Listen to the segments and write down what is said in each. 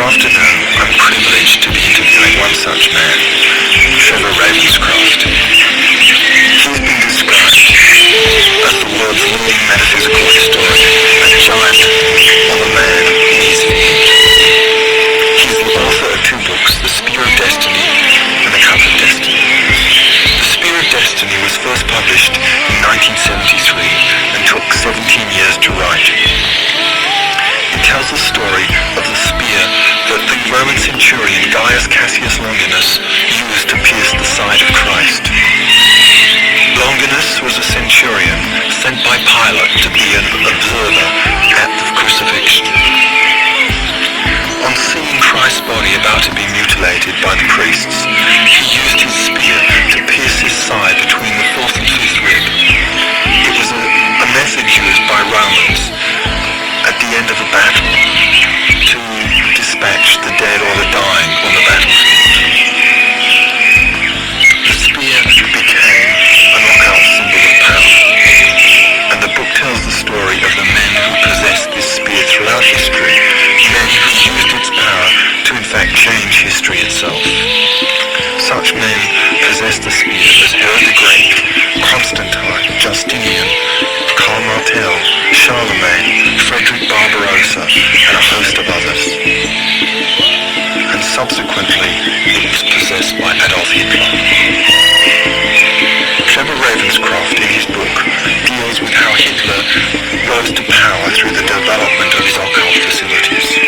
afternoon, I'm privileged to be interviewing one such man, Trevor Ravenscroft. He's been described as the world's leading metaphysical historian, a giant of a man in his field. He's the author of two books, The Spear of Destiny and The Cup of Destiny. The Spear of Destiny was first published in 1973 and took 17 years to write. It tells the story of the spear that the Roman centurion Gaius Cassius Longinus used to pierce the side of Christ. Longinus was a centurion sent by Pilate to be an observer at the crucifixion. On seeing Christ's body about to be mutilated by the priests, he used his spear to pierce his side between the fourth and fifth rib. It was a method used by Romans at the end of a battle to dispatch the dead or the dying on the battlefield. The spear became a knockout symbol of power, and the book tells the story of the men who possessed this spear throughout history, men who used its power to in fact change history itself. Such men possessed the spear as Herod the Great, Constantine, Justinian, Karl Martel, Charlemagne, Frederick Barbarossa, and a host of others. And subsequently, it was possessed by Adolf Hitler. Trevor Ravenscroft, in his book, deals with how Hitler rose to power through the development of his occult facilities.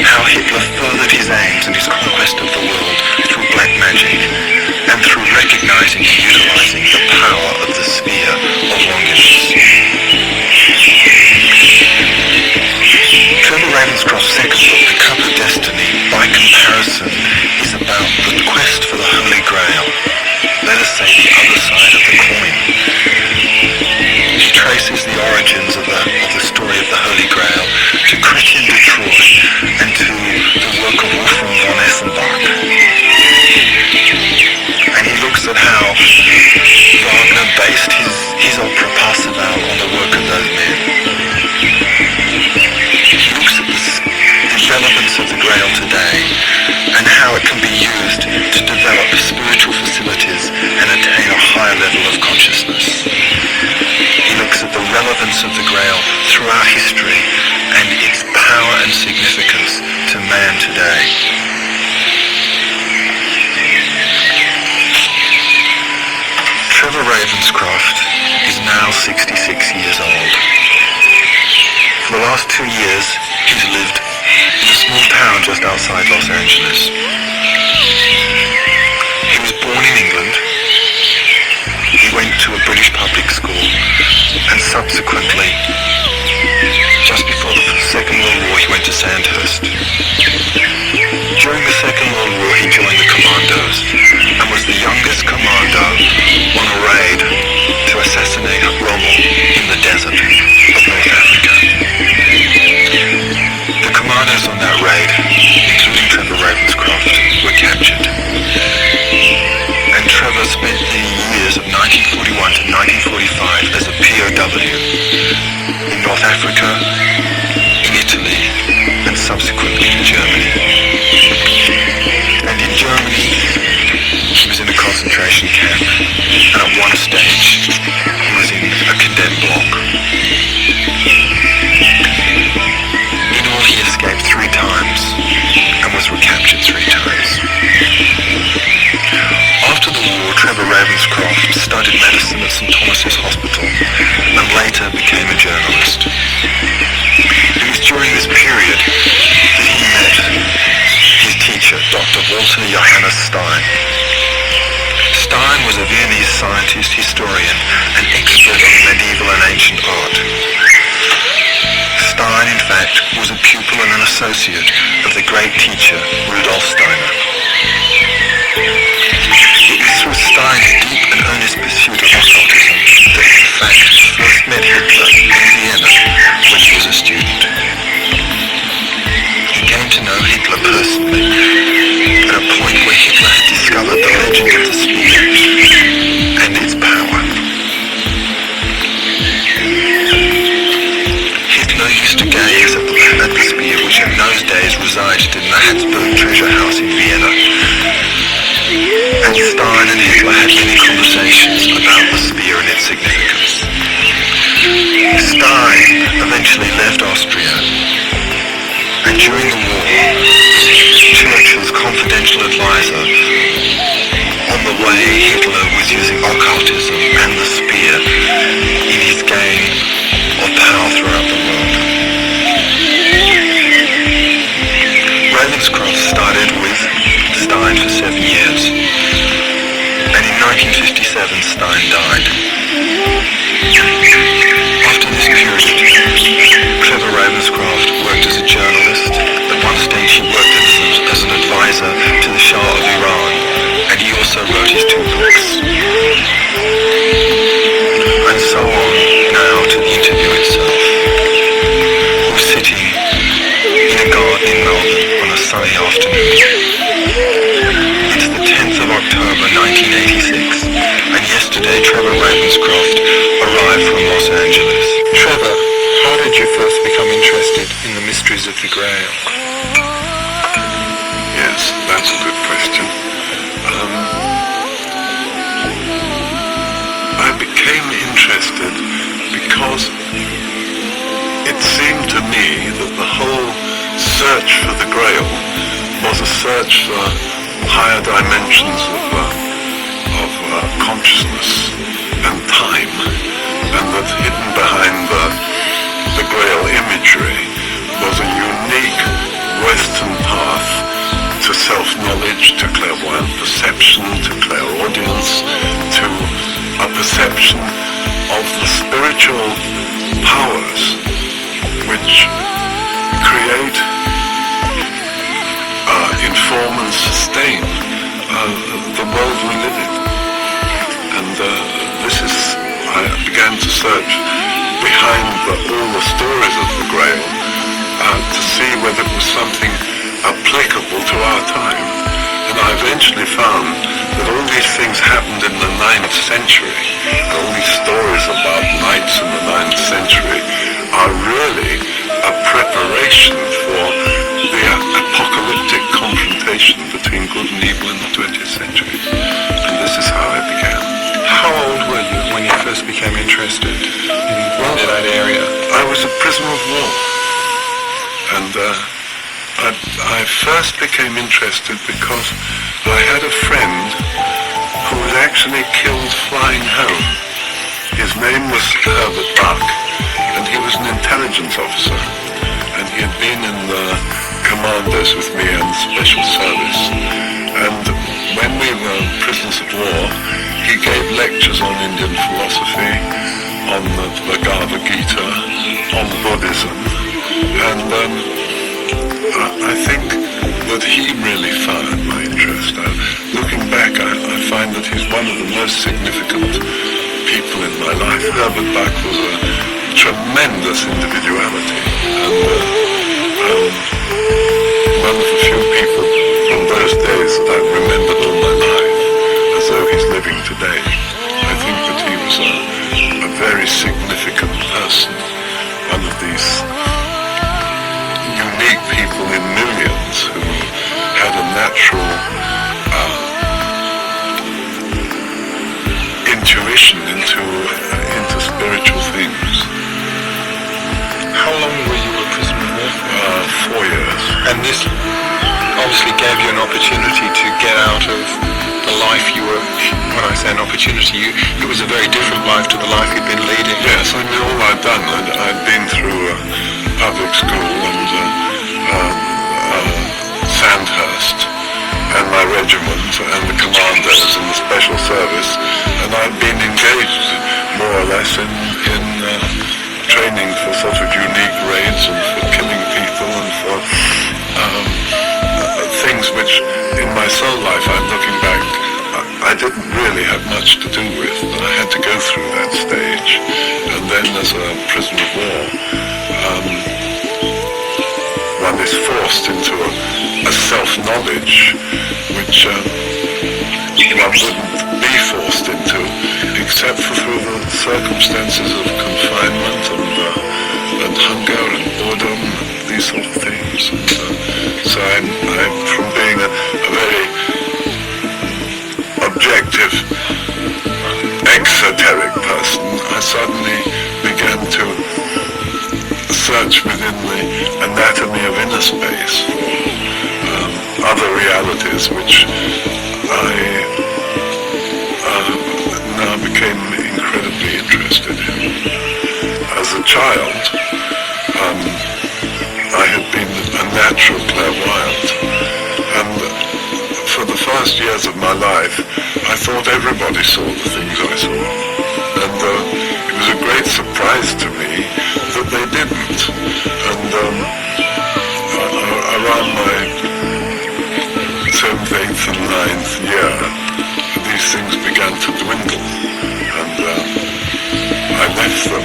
How Hitler furthered his aims and his conquest of the world through black magic, and through recognizing and utilizing the power of the spear of Longinus. Trevor Ravenscroft's second book, The Cup of Destiny, by comparison, is about the quest for the Holy Grail, let us say the other side of the coin. He traces the origins of the story of the Holy Grail to Christian Detroit and to the work of Wolfram von Essenbach. And he looks at how Wagner based his opera Parsifal on the work of those men. He looks at the relevance of the Grail today and how it can be used to develop spiritual facilities and attain a higher level of consciousness. He looks at the relevance of the Grail throughout history and its power and significance to man today. Trevor Ravenscroft is now 66 years old. For the last 2 years, he's lived in a small town just outside Los Angeles. He was born in England. He went to a British public school, and subsequently, just before the Second World War, he went to Sandhurst. During the Second World War, he joined the Commandos and was the youngest commando on a raid to assassinate Rommel in the desert of North Africa. The commandos on that raid, including Trevor Ravenscroft, were captured. And Trevor spent the years of 1941 to 1945 as a POW in North Africa, in Italy, and subsequently in Germany. And in Germany, he was in a concentration camp, and at one stage, he was in a condemned block. In all, he escaped 3 times, and was recaptured 3 times. After the war, Trevor Ravenscroft studied medicine at St. Thomas's Hospital, and later became a journalist. It was during this period that he met his teacher, Dr. Walter Johannes Stein. Stein was a Viennese scientist, historian, and expert on medieval and ancient art. Stein, in fact, was a pupil and an associate of the great teacher, Rudolf Steiner. It was through Stein's deep and earnest pursuit of occultism that he, in fact, first met Hitler in Vienna when he was a student. He came to know Hitler personally at a point where Hitler had discovered the legend of the spear and its power. Hitler used to gaze at the spear which in those days resided in the Habsburg treasure house in Vienna. And Stein and Hitler had many conversations about the spear and its significance. Stein eventually left Austria, and during the war, Churchill's confidential advisor, on the way Hitler was using occultism and the spear in his game of power throughout the world. Ravenscroft started with Stein for 7 years, and in 1957 Stein died. After this period, Trevor Ravenscroft worked as a journalist. At one stage he worked as an advisor to the Shah of Iran, and he also wrote his 2 books. And so on now to the interview itself. We're sitting in a garden in Melbourne on a sunny afternoon. It's the 10th of October 1986, and yesterday Trevor Ravenscroft arrived from Los Angeles. Trevor, how did you first become interested in the mysteries of the Grail? Yes, that's a good question. I became interested because it seemed to me that the whole search for the Grail was a search for higher dimensions of consciousness and time, and that hidden behind the Grail imagery was a unique Western path to self-knowledge, to clairvoyant perception, to clairaudience, to a perception of the spiritual powers which create, inform and sustain the world we live in. And I began to search behind all the stories of the Grail to see whether it was something applicable to our time. And I eventually found that all these things happened in the 9th century. All these stories about knights in the 9th century are really a preparation for the apocalyptic confrontation between good and evil in the 20th century. And this is how I began. How old were you when you first became interested in that area? I was a prisoner of war. And I first became interested because I had a friend who was actually killed flying home. His name was Herbert Buck, and he was an intelligence officer, and he had been in the commandos with me and special service. And when we were prisoners of war, he gave lectures on Indian philosophy, on the Bhagavad Gita, on Buddhism, and I think that he really fired my interest. Looking back, I find that he's one of the most significant people in my life. Herbert Buck was a tremendous individuality, and one of the few people from those days that I've remembered all my life as though he's living today. I think that he was a very significant person, one of these unique people in millions who had a natural intuition into spiritual things. How long were you a prisoner of war? 4 years. And this obviously gave you an opportunity to get out of the life you were, when I say an opportunity, it was a very different life to the life you'd been leading. Yes, I mean, all I'd done, I'd been through public school and Sandhurst and my regiment and the commandos and the special service, and I'd been engaged more or less in training for sort of unique raids and for killing people and for things which in my soul life, I'm looking back, I didn't really have much to do with, but I had to go through that stage. And then as a prisoner of war, one is forced into a self-knowledge which one wouldn't be forced into except for through the circumstances of confinement and hunger and boredom and these sort of things. So I'm from being a very objective, exoteric person, I suddenly began to search within the anatomy of inner space for other realities which I now became incredibly interested in. As a child, I had been a natural clairvoyant, and for the first years of my life, I thought everybody saw the things I saw, and it was a great surprise to me that they didn't. And around my 7th, 8th and 9th year, these things began to dwindle, and I left them.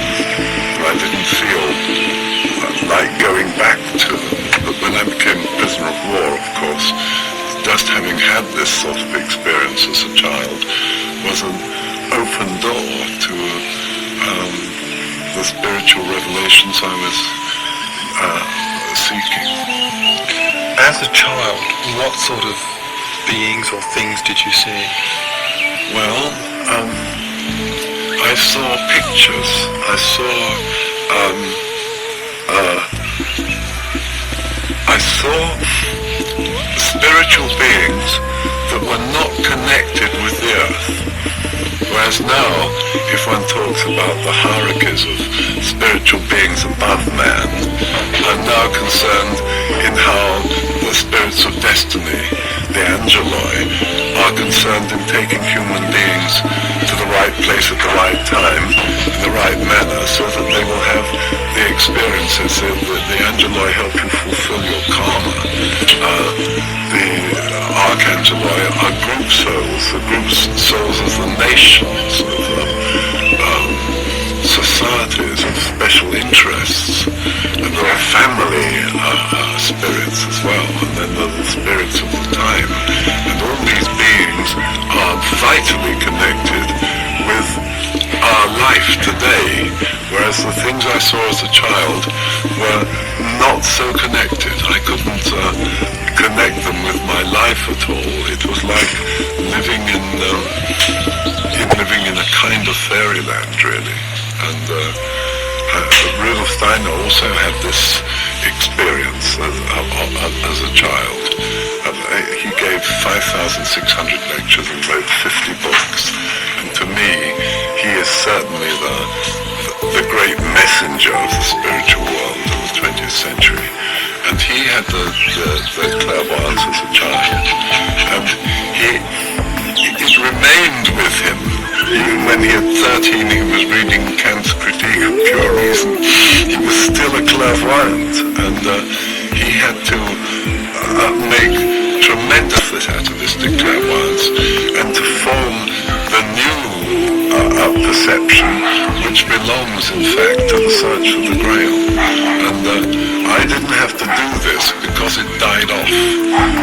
I didn't feel like going back to them. But when I became a prisoner of war, of course, just having had this sort of experience as a child was an open door to the spiritual revelations I was seeking. As a child, what sort of beings or things did you see? Well, I saw pictures. I saw spiritual beings that were not connected with the earth. Whereas now, if one talks about the hierarchies of spiritual beings above man, I'm now concerned in how the spirits of destiny, the angeloi, are concerned in taking human beings to the right place at the right time, in the right manner, so that they will have the experiences. The angeloi help you fulfill your karma. The archangeloi are group souls, the group souls of the nations, of societies, of special interests, and there are family spirits as well, and then there are the spirits of the time, and all these beings are vitally connected with our life today, whereas the things I saw as a child were not so connected. I couldn't connect them with my life at all. It was like living in a kind of fairyland, really. And Rudolf Steiner also had this experience as a child. He gave 5,600 lectures and wrote 50 books. And to me, he is certainly the great messenger of the spiritual world of the 20th century. And he had the clairvoyance as a child. And it remained with him. Even when he had 13, he was reading Kant's Critique of Pure Reason. He was still a clairvoyant, and he had to make tremendous atavistic clairvoyance and to form the new perception, which belongs, in fact, to the search for the Grail. And I didn't have to do this because it died off.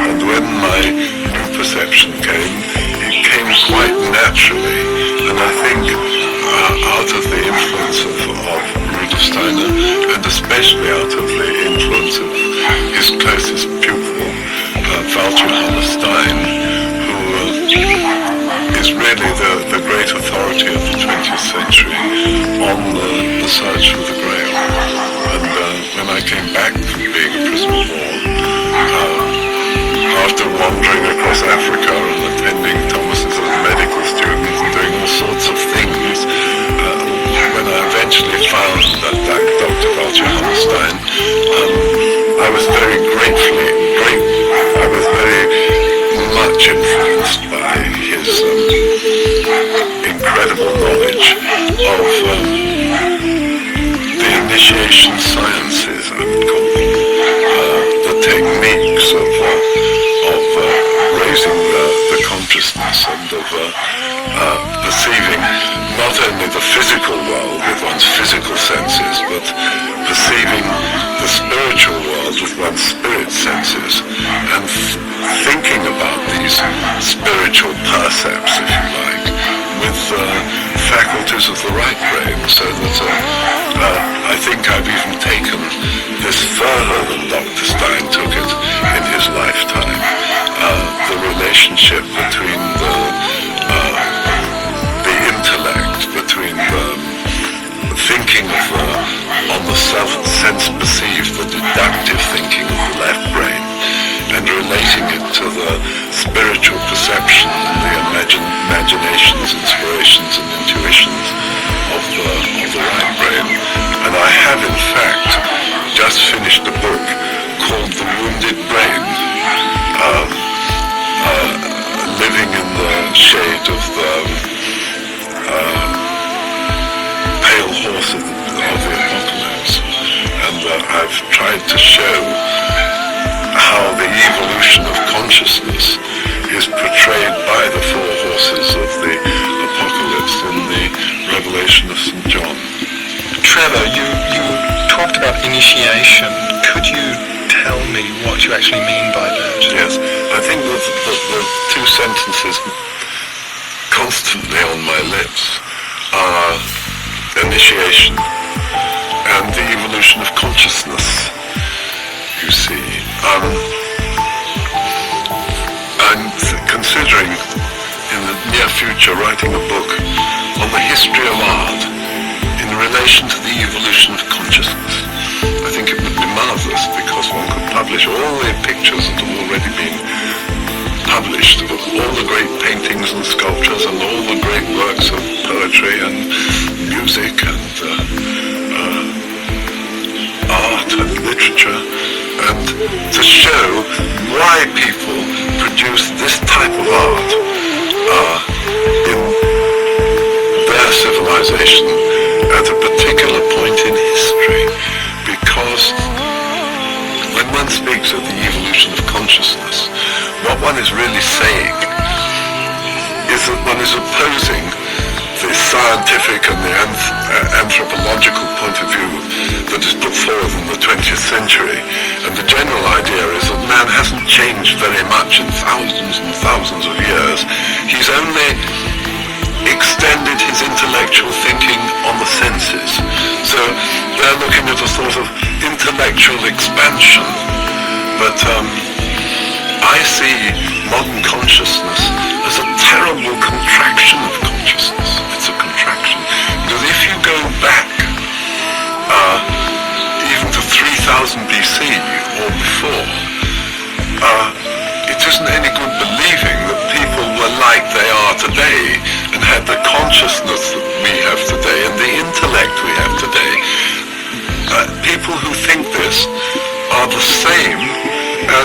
And when my new perception came, it came quite naturally. And I think out of the influence of Rudolf Steiner, and especially out of the influence of his closest pupil, Walter Hammerstein, who is really the great authority of the 20th century on the search for the Grail. And when I came back from being a prisoner of war, after wandering across Africa and attending Thomas's as a medical student and doing all sorts of things, when I eventually found that Dr. Walter Hammerstein, I was very much influenced by his incredible knowledge of the initiation sciences, I would call them, the techniques of raising the consciousness and of perceiving not only the physical world with one's physical senses, but perceiving the spiritual world with one's spirit senses, and thinking about these spiritual percepts, if you like, with faculties of the right brain, so that I think I've even taken this further than Dr. Stein took it in his lifetime. The relationship between the intellect, between the thinking on the sense perceived, the deductive thinking of the left brain, and relating it to the spiritual perception and the imaginations, inspirations and intuitions of the right brain. And I have in fact just finished a book called The Wounded Brain, living in the shade of the pale horse of the apocalypse. And I've tried to show how the evolution of consciousness is portrayed by the four horses of the apocalypse in the Revelation of St. John. Trevor, you talked about initiation. Could you tell me what you actually mean by that? Yes, I think that the two sentences constantly on my lips are initiation and the evolution of consciousness, you see. I'm considering in the near future writing a book on the history of art in relation to the evolution of consciousness. I think it would be marvelous because one could publish all the pictures that have already been published of all the great paintings and sculptures and all the great works of poetry and music and art and literature, and to show why people produce this type of art in their civilization at a particular point in history. Because when one speaks of the evolution of consciousness, what one is really saying is that one is opposing the scientific and the anthropological point of view that is put forward in the 20th century. And the general idea is that man hasn't changed very much in thousands and thousands of years. He's only extended his intellectual thinking on the senses. So they're looking at a sort of intellectual expansion. But I see modern consciousness as a terrible contraction of consciousness. It's a contraction. Because if you go back even to 3000 BC or before, it isn't any good believing that people were like they are today and had the consciousness that we have today and the intellect we have today. People who think this are the same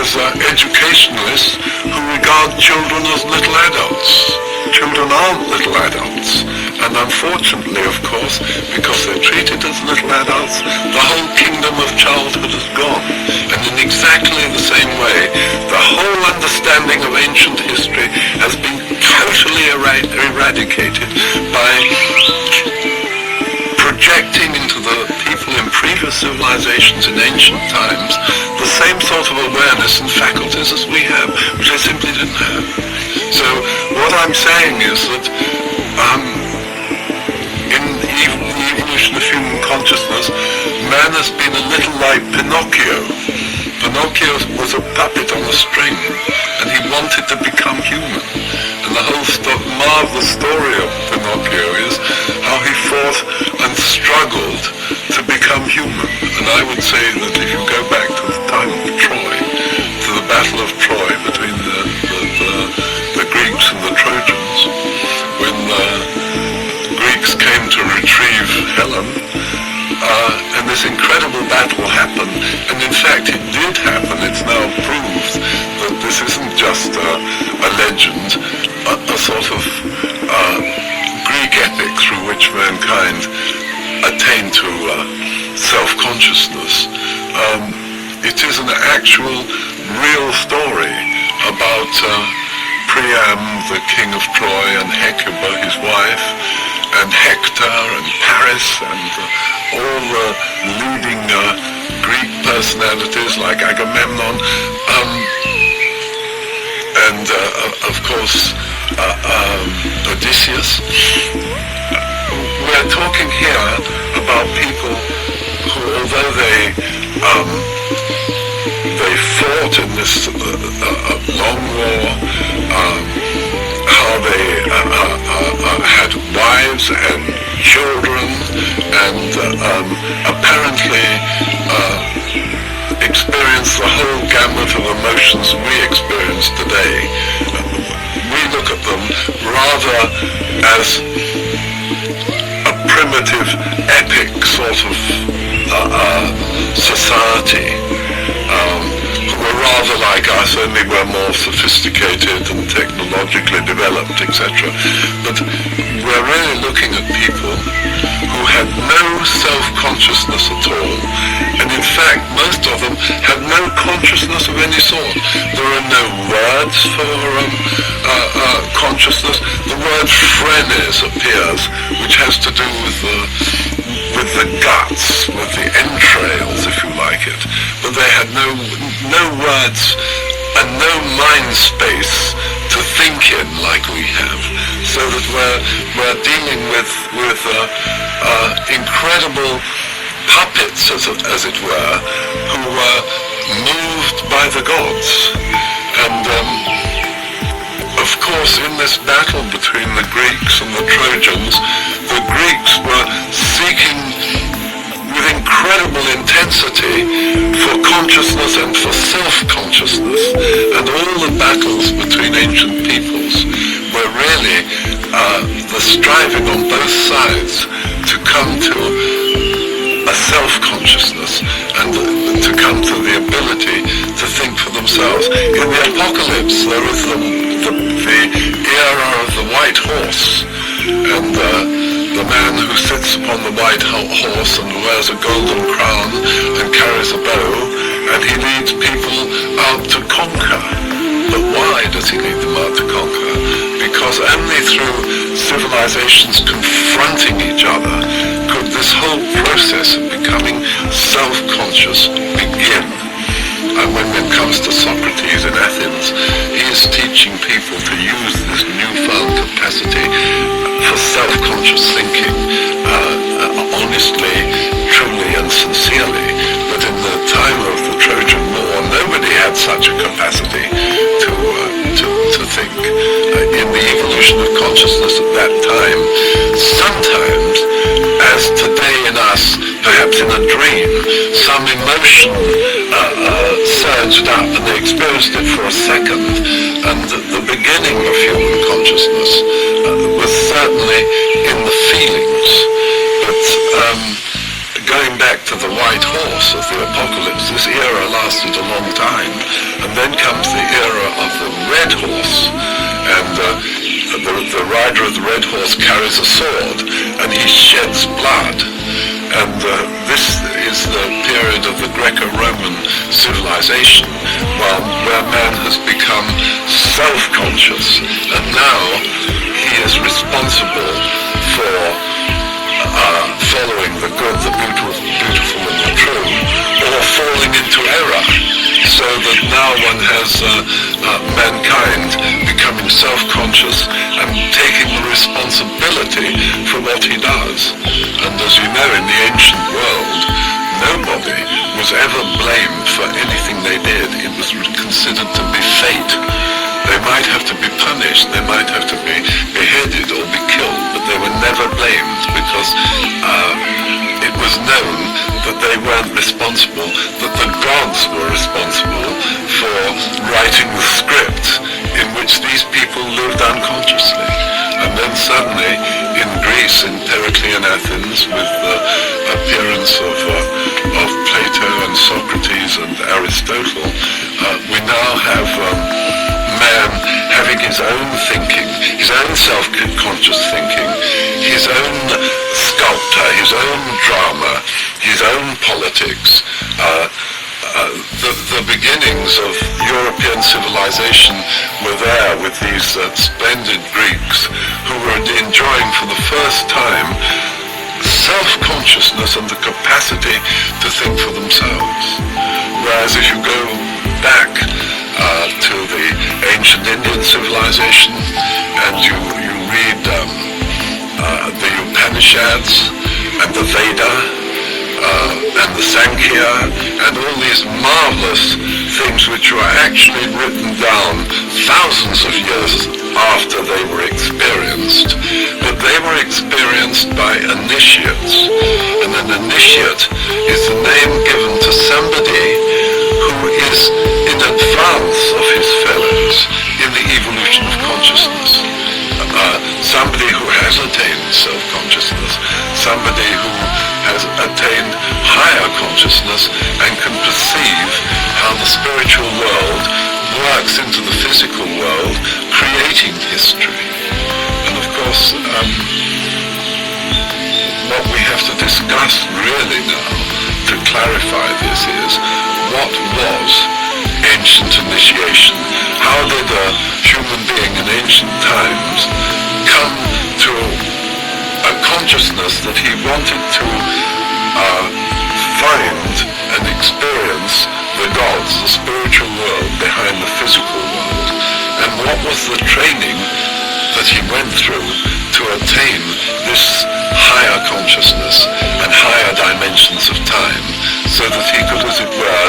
as educationalists who regard children as little adults. Children aren't little adults, and unfortunately, of course, because they're treated as little adults, the whole kingdom of childhood is gone. And in exactly the same way, the whole understanding of ancient history has been totally eradicated by projecting into the people in previous civilizations in ancient times the same sort of awareness and faculties as we have, which they simply didn't have. So what I'm saying is that in the evolution of human consciousness, man has been a little like Pinocchio. Pinocchio was a puppet on a string, and he wanted to become human. And the whole marvelous story of Pinocchio is how he fought and struggled to become human. And I would say that if you go back to the time of Troy, to the Battle of Troy between the Greeks and the Trojans, when the Greeks came to retrieve Helen, and this incredible battle happened, and in fact it did happen. It's now proved that this isn't just a legend, a sort of Greek epic through which mankind attained to self-consciousness. It is an actual, real story about Priam, the king of Troy, and Hecuba, his wife, and Hector, and Paris, and all the leading Greek personalities like Agamemnon, and of course Odysseus. We're talking here about people who, although they fought in this long war, how they had wives and children, and apparently experienced the whole gamut of emotions we experience today. We look at them rather as a primitive, epic sort of society, who were rather like us, only we're more sophisticated and technologically developed, etc. But we're really looking at people who had no self-consciousness at all, and in fact most of them had no consciousness of any sort. There are no words for consciousness. The word phrenes appears, which has to do with the guts, with the entrails, if you like it. But they had no words and no mind space to think in like we have. So that we're dealing with incredible puppets, as it were, who were moved by the gods. And of course, in this battle between the Greeks and the Trojans, the Greeks were seeking with incredible intensity for consciousness and for self-consciousness, and all the battles between ancient peoples were really the striving on both sides to come to a self-consciousness and to come to the ability to think for themselves. In the Apocalypse, there is the era of the white horse, and the man who sits upon the white horse and wears a golden crown and carries a bow, and he leads people out to conquer. But why does he lead them out to conquer? Because only through civilizations confronting each other could this whole process of becoming self-conscious begin. And when it comes to Socrates in Athens, he is teaching people to use this newfound capacity for self-conscious thinking, honestly, truly and sincerely. But in the time of the Trojan War, nobody had such a capacity to think. In the evolution of consciousness at that time, sometimes, as today in us, perhaps in a dream, some emotion surged up and they experienced it for a second, and the beginning of human consciousness was certainly in the feelings. But going back to the white horse of the Apocalypse, this era lasted a long time, and then comes the era of the red horse, and the rider of the red horse carries a sword and he sheds blood. And this is the period of the Greco-Roman civilization, where man has become self-conscious, and now he is responsible for following the good, the beautiful and the true, or falling into error, so that now one has mankind becoming self-conscious and taking the responsibility for what he does. And as you know, in the ancient world, nobody was ever blamed for anything they did. It was considered to be fate. They might have to be punished, they might have to be beheaded or be killed, but they were never blamed, because it was known that they weren't responsible, that the gods were responsible for writing the script in which these people lived unconsciously. And then suddenly, in Greece, in Periclean Athens, with the appearance of Plato and Socrates and Aristotle, we now have man having his own thinking, his own self-conscious thinking, his own sculptor, his own drama, his own politics. The beginnings of European civilization were there with these splendid Greeks who were enjoying for the first time self-consciousness and the capacity to think for themselves. Whereas if you go back to the ancient Indian civilization and you read the Upanishads and the Veda Sankhya, and all these marvelous things which were actually written down thousands of years after they were experienced. But they were experienced by initiates, and an initiate is the name given to somebody who is in advance of his fellows in the evolution of consciousness. Somebody who has attained self-consciousness, somebody who has attained higher consciousness and can perceive how the spiritual world works into the physical world, creating history. And of course, what we have to discuss really now to clarify this is, what was ancient initiation? How did a human being in ancient times come to a consciousness that he wanted to find and experience the gods, the spiritual world behind the physical world? And what was the training that he went through to attain this higher consciousness and higher dimensions of time, so that he could, as it were,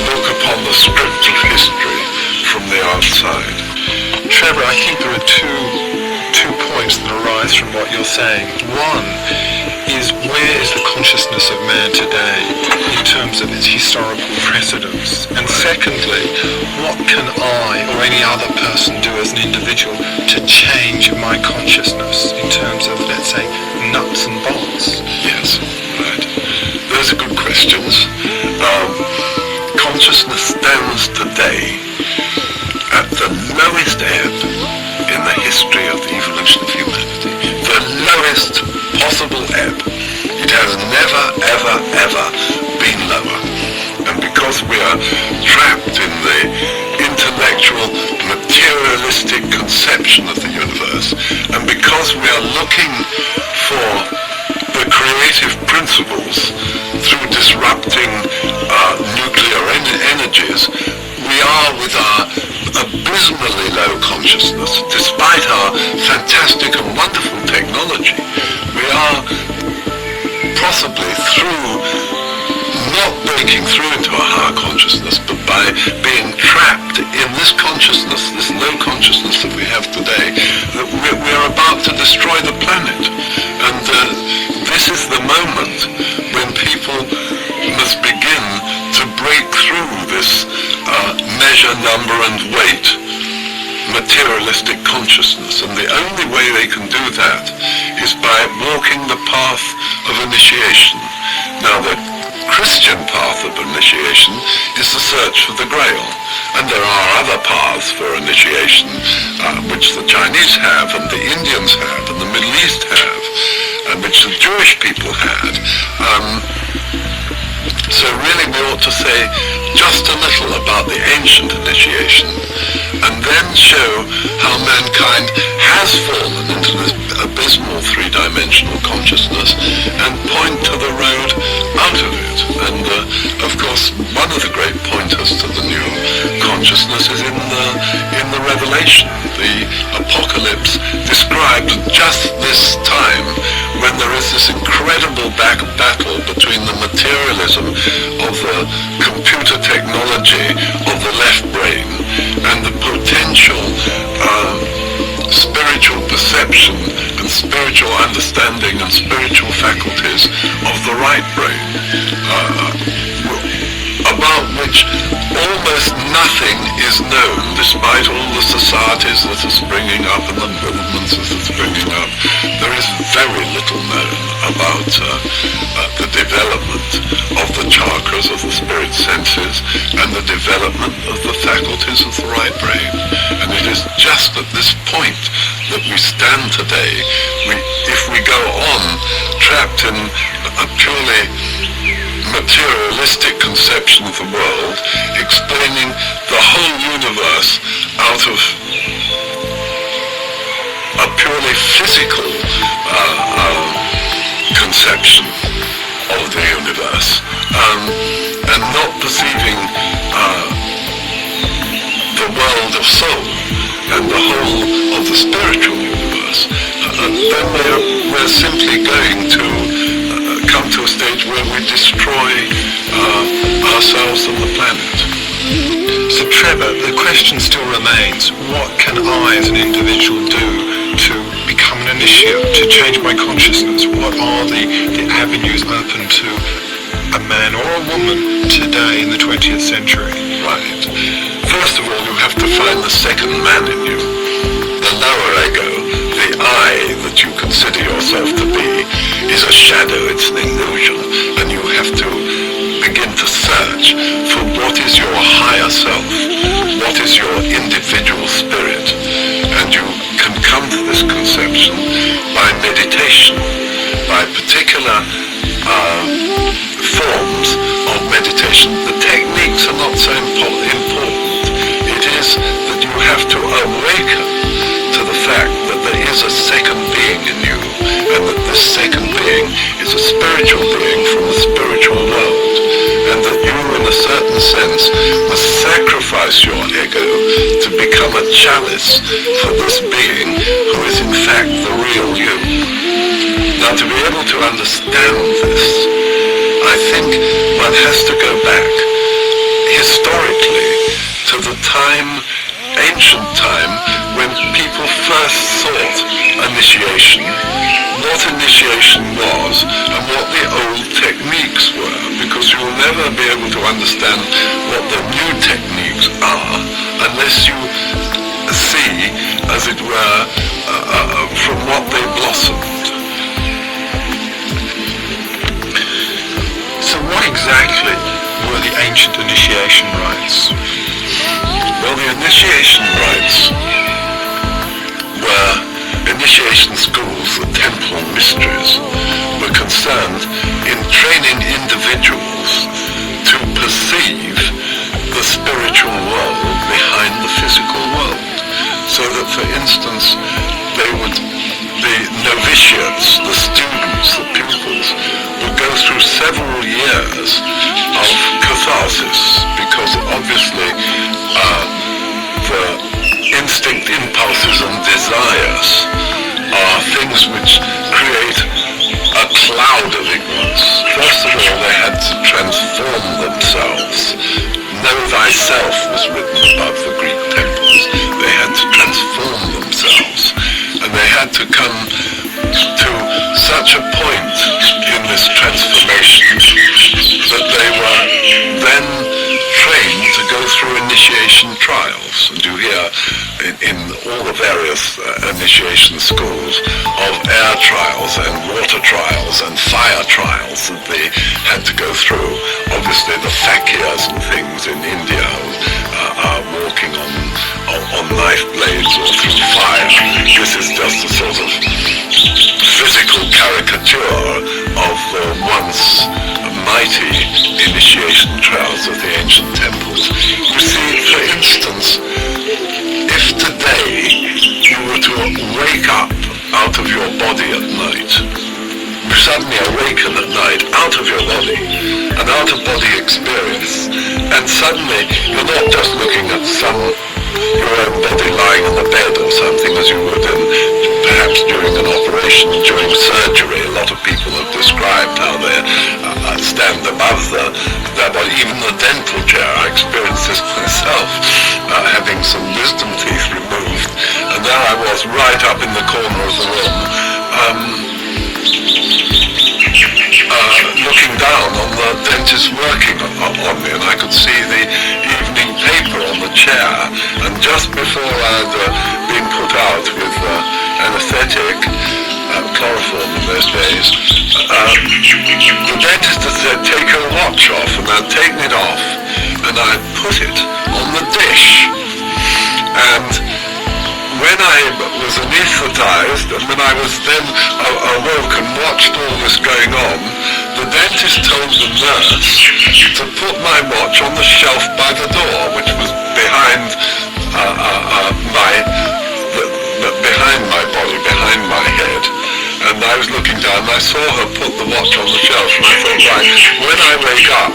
look upon the script of history from the outside? Trevor, I think there are two points that arise from what you're saying. One is, where is the consciousness of man today in terms of its historical precedence? And secondly, what can I or any other person do as an individual to change my consciousness in terms of, let's say, nuts and bolts? Yes, right. Those are good questions. Consciousness stands today at the lowest ebb in the history of the evolution of humanity. The lowest possible ebb. It has never, ever, ever been lower. And because we are trapped in the intellectual, materialistic conception of the universe, and because we are looking for the creative principles through disrupting nuclear energies, we are, with our abysmally low consciousness, despite our fantastic and wonderful technology, we are possibly, through not breaking through into a higher consciousness, but by being trapped in this consciousness, this low consciousness that we have today, that we are about to destroy the planet. And this is the moment when people must begin to break through this measure, number and weight materialistic consciousness. And the only way they can do that is by walking the path of initiation. Now, the Christian path of initiation is the search for the Grail. And there are other paths for initiation, which the Chinese have, and the Indians have, and the Middle East have, and which the Jewish people had. So really we ought to say just a little about the ancient initiation, and then show how mankind has fallen into this abysmal three-dimensional consciousness, and point to the road out of it. And of course, one of the great pointers to the new consciousness is in the Revelation. The Apocalypse describes just this time when there is this incredible battle between the materialism of the computer technology of the left brain and the potential spiritual perception and spiritual understanding and spiritual faculties of the right brain, about which almost nothing is known, despite all the societies that are springing up and the movements that are springing up. There is very little known about the development of the chakras of the spirit senses and the development of the faculties of the right brain. And it is just at this point that we stand today. If we go on trapped in a purely materialistic conception of the world, explaining the whole universe out of a purely physical conception of the universe, and not perceiving the world of soul and the whole of the spiritual universe, then we're simply going to come to a stage where we destroy ourselves and the planet. So Trevor, the question still remains, what can I as an individual do to become an initiate, to change my consciousness? What are the avenues open to a man or a woman today in the 20th century? Right. First of all, you have to find the second man in you. The lower ego, the I that you consider yourself to be, is a shadow, it's an illusion, and you have to begin to search for what is your higher self, what is your individual spirit, and you can come to this conception by meditation, by particular forms of meditation. The techniques are not so important. It is that you have to awaken to the fact that there is a second being in you, and that this second being is a spiritual being from the spiritual world, and that you, in a certain sense, must sacrifice your ego to become a chalice for this being who is in fact the real you. Now, to be able to understand this, I think one has to go back historically to the time, ancient time, when people first sought initiation, what initiation was, and what the old techniques were, because you will never be able to understand what the new techniques are unless you see, as it were, from what they blossomed. So what exactly were the ancient initiation rites? Well, the initiation rites were initiation schools, the temple mysteries, were concerned in training individuals to perceive the spiritual world behind the physical world. So that, for instance, the novitiates, the students, the pupils, would go through several years of catharsis, because obviously the instinct impulses and desires are things which create a cloud of ignorance. First of all, they had to transform themselves. Know thyself was written above the Greek temples. They had to transform themselves, and they had to come to such a point in this transformation that they were then trained to go through initiation trials. And you hear in all the various initiation schools of air trials and water trials and fire trials that they had to go through. Obviously the fakirs and things in India are walking on knife blades or through fire. This is just a sort of physical caricature of the once mighty initiation trials of the ancient temples. You see, for instance, if today you were to wake up out of your body at night, you suddenly awaken at night out of your body, an out-of-body experience, and suddenly you're not just looking at your own body lying on the bed or something as you would perhaps during an operation, during surgery. A lot of people have described how they stand above their body, even the dental chair. I experienced this myself, having some wisdom teeth removed, and there I was right up in the corner of the room, looking down on the dentist working on me, and I could see the evening paper on the chair, and just before I'd been put out with anesthetic, chloroform in those days, the dentist had said, take your watch off, and I'd taken it off, and I'd put it on the dish, and when I was anesthetized, and when I was then awoke and watched all this going on, the dentist told the nurse to put my watch on the shelf by the door, which was behind my body, behind my head. And I was looking down, and I saw her put the watch on the shelf, and I thought, right, when I wake up,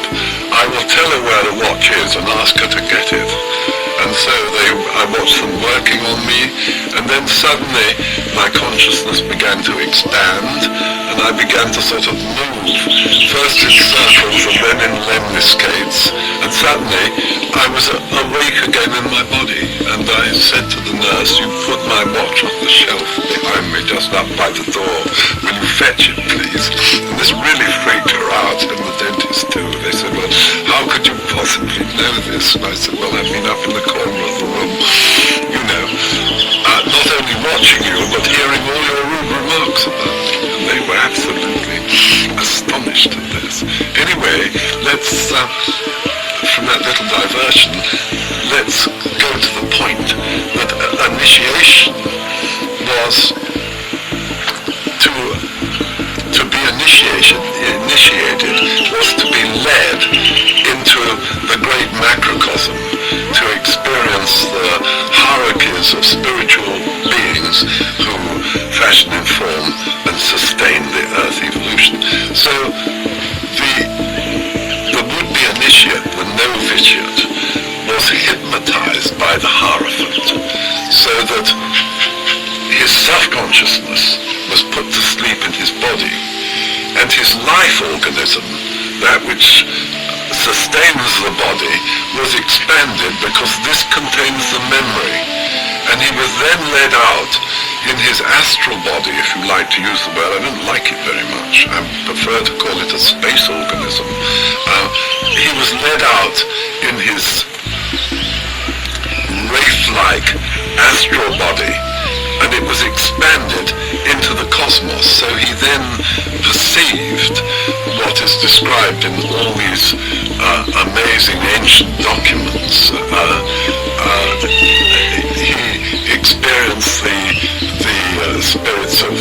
I will tell her where the watch is and ask her to get it. And so I watched them working on me, and then suddenly my consciousness began to expand, and I began to sort of move, first in circles and then in lemniscates, and suddenly I was awake again in my body, and I said to the nurse, "You put my watch on the shelf behind me, just up by the door. Will you fetch it, please?" And this really freaked her out, and the dentist too. They said, "Well, how could you possibly know this?" And I said, "Well, I've been up in the corner of the room, you know, not only watching you, but hearing all your rude remarks about me." And they were absolutely astonished at this. Anyway, let's, from that little diversion, let's go to the point that initiation was to be initiated was to be led into the great macrocosm, to experience the hierarchies of spiritual beings who fashion, inform, and sustain the Earth evolution. So the would-be initiate, the novitiate, was hypnotized by the Hierophant, so that his self-consciousness was put to sleep in his body, and his life organism, that which sustains the body, was expanded because this contains the memory. And he was then led out in his astral body, if you like to use the word. I don't like it very much. I prefer to call it a space organism. He was led out in his wraith-like astral body, and it was expanded into the cosmos. So he then perceived what is described in all these amazing ancient documents. He experienced the spirits of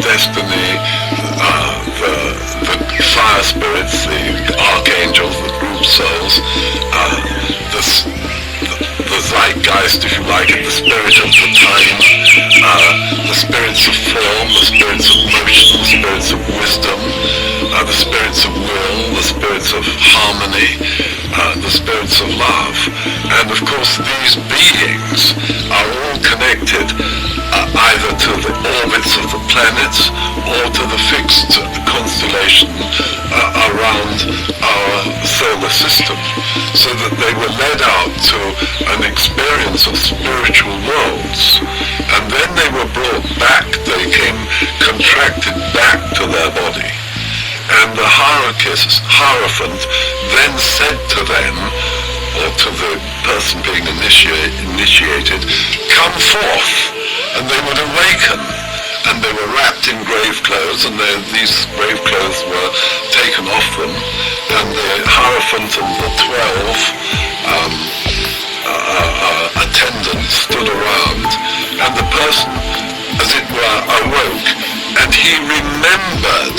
destiny, the fire spirits, the archangels, the group souls, the zeitgeist, if you like it, the spirit of the time, the spirits of form, the spirits of motion, the spirits of wisdom, the spirits of will, the spirits of harmony, the spirits of love. And of course these beings are all connected either to the orbits of the planets or to the fixed constellation around our solar system, so that they were led out to an experience of spiritual worlds, and then they were brought back, they came contracted back to their body, and the Hierophant then said to them, or to the person being initiated, "Come forth," and they would awaken, and they were wrapped in grave clothes, and these grave clothes were taken off them, and the Hierophant and the 12 attendants stood around, and the person, as it were, awoke, and he remembered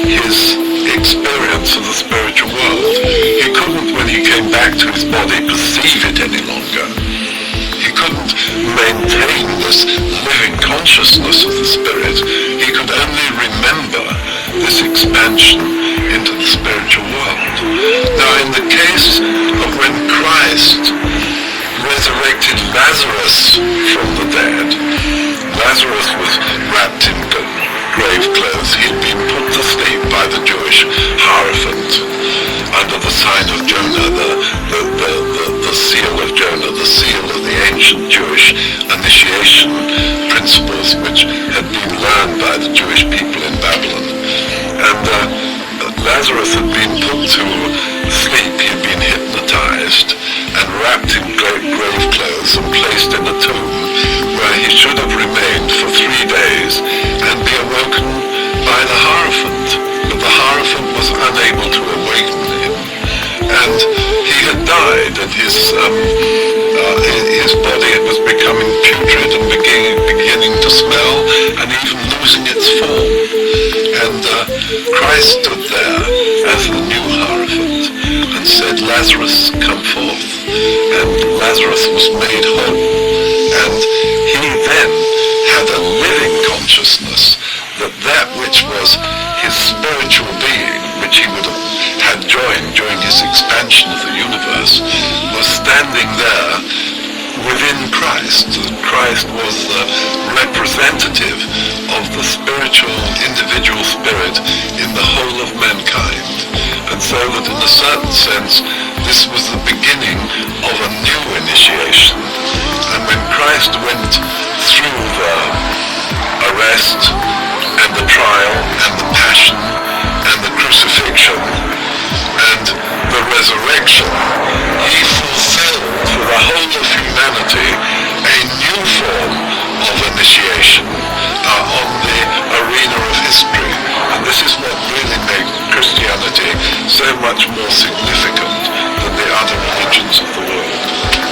his experience of the spiritual world. He couldn't, when he came back to his body, perceive it any longer. He couldn't maintain this living consciousness of the spirit. He could only remember this expansion into the spiritual world. Now, in the case of when Christ resurrected Lazarus from the dead, Lazarus was wrapped in grave clothes. He'd been put to sleep by the Jewish Hierophant under the sign of Jonah, the seal of Jonah, the seal of the ancient Jewish initiation principles which had been learned by the Jewish people in Babylon. And Lazarus had been put to sleep. He'd been hypnotized and wrapped in grave clothes and placed in a tomb where he should have remained for 3 days and be awoken by the Hierophant. But the Hierophant was unable to awaken him, and he had died, and his body was becoming putrid and beginning to smell and even losing its form. And Christ stood there as the new Hierophant and said, "Lazarus, come forth." And Lazarus was made whole. And he then had a living consciousness that which was his spiritual being, which he would have had joined during his expansion of the universe, was standing there Christ. Christ was the representative of the spiritual, individual spirit in the whole of mankind. And so that in a certain sense, this was the beginning of a new initiation. And when Christ went through the arrest and the trial and the passion and the crucifixion and the resurrection, he fulfilled for the whole of humanity a new form of initiation on the arena of history. And this is what really makes Christianity so much more significant than the other religions of the world.